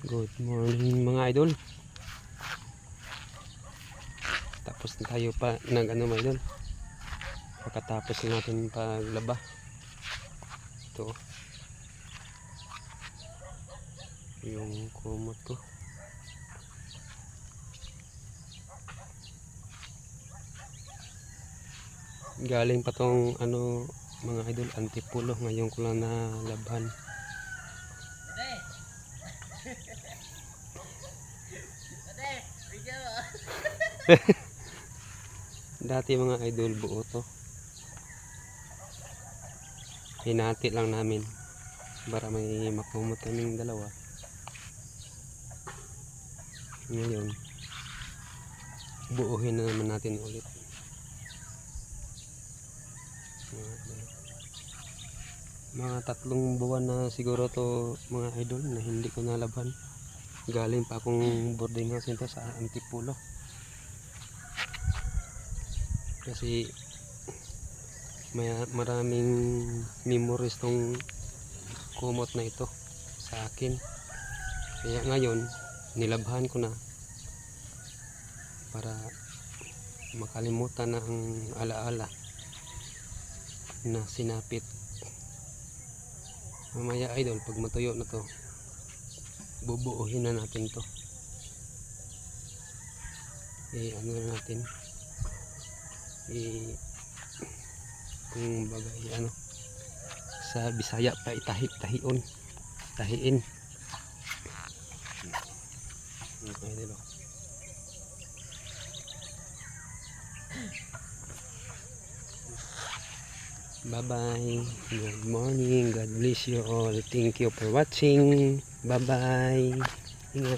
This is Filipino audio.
Good morning mga idol. Tapos na tayo pa ng mga idol. Pagkatapos natin paglaba. Ito. Yung kumot ko. Galing pa tong mga idol, antipulo. Ngayon ko lang nalaban. Dati mga idol buo to. Hinati lang namin para may makumot kaming dalawa. Ngayon buuhin na naman natin ulit. Mga 3 buwan na siguro to mga idol na hindi ko nalaban. Galing pa akong boarding house nito sa Antipulo. Kasi maraming memories tong kumot na ito sa akin. Kaya ngayon nilabhan ko na para makalimutan na ang alaala na sinapit. Mamaya idol, pag matuyo na to, bubuuhin na natin to. Ano na natin, kung bagay sa Bisaya pa tahiin. Okay, dito. Bye bye. Good morning. God bless you all. Thank you for watching. Bye bye. Ingat.